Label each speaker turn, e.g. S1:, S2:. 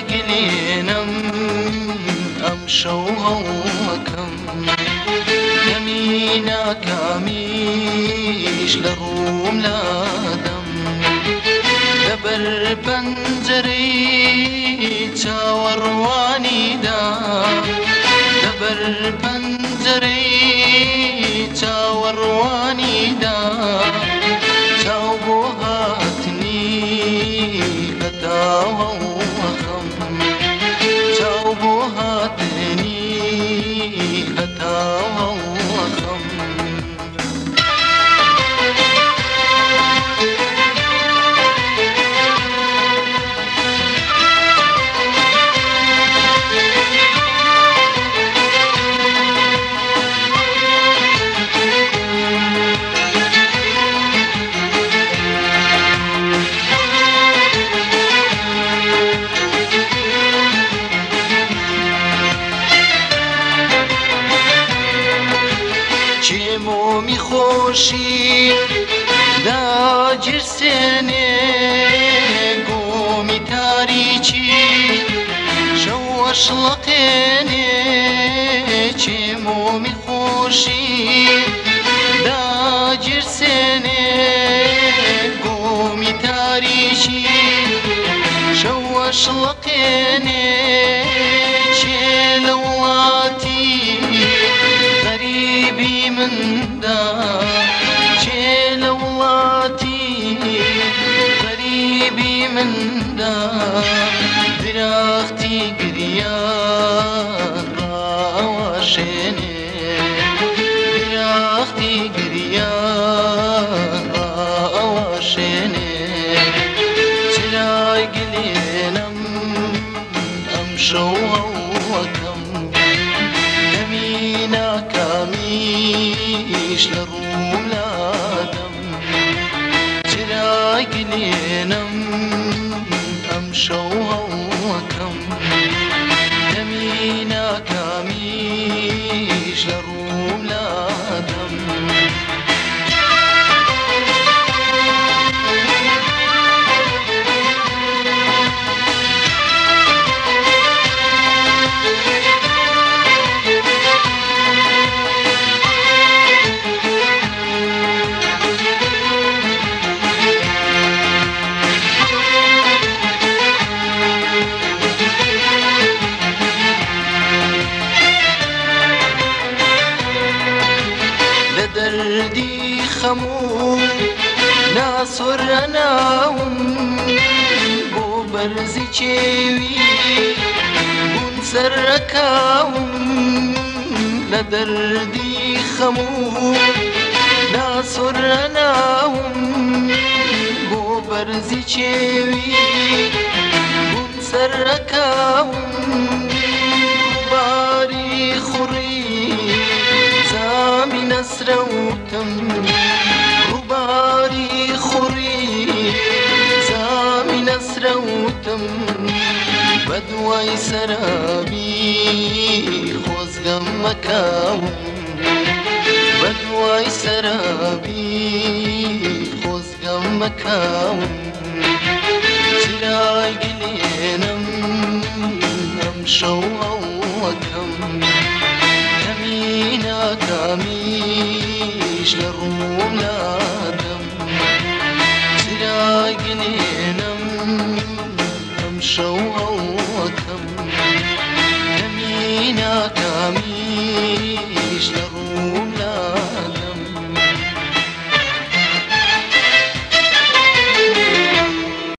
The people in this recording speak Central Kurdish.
S1: قلينم أمشوها وكم يمينا كاميش لروم لادم دبر بنجري تاورواني دا دبر بنجري تاورواني دا تاوبوهاتني لداوها وخم تاوبوهاتني لداوها وخم مومی خوشی دا جرسنه گومی تاریچی شوش لقنه چه مومی خوشی دا جرسنه گومی تاریچی شوش لقنه چه لواتي غريبي من دا جلواتي غريبي من دا درختي قريان راوشيني درختي قريان راوشيني تلاقي قلينم أمشوها وكم يمينا كاميش لروم لادم تلاقي لينم أمشوها وكم يمينا كاميش لروم لادم دردي خموم ناصر أناهم بو برزي چيوي بون سركاهم لدردي خموم ناصر أناهم بو برزي چيوي بون سركاهم باري خوري زامي نسروتم غباري خوري زامي نسروتم بدواي سرابي خوزقم مكاوم بدواي سرابي خوزقم مكاوم تلاقي لينم أمشوها وكم يمينا كاميش لروم لادم تلاقي لينم أمشوها وكم يمينا كاميش لروم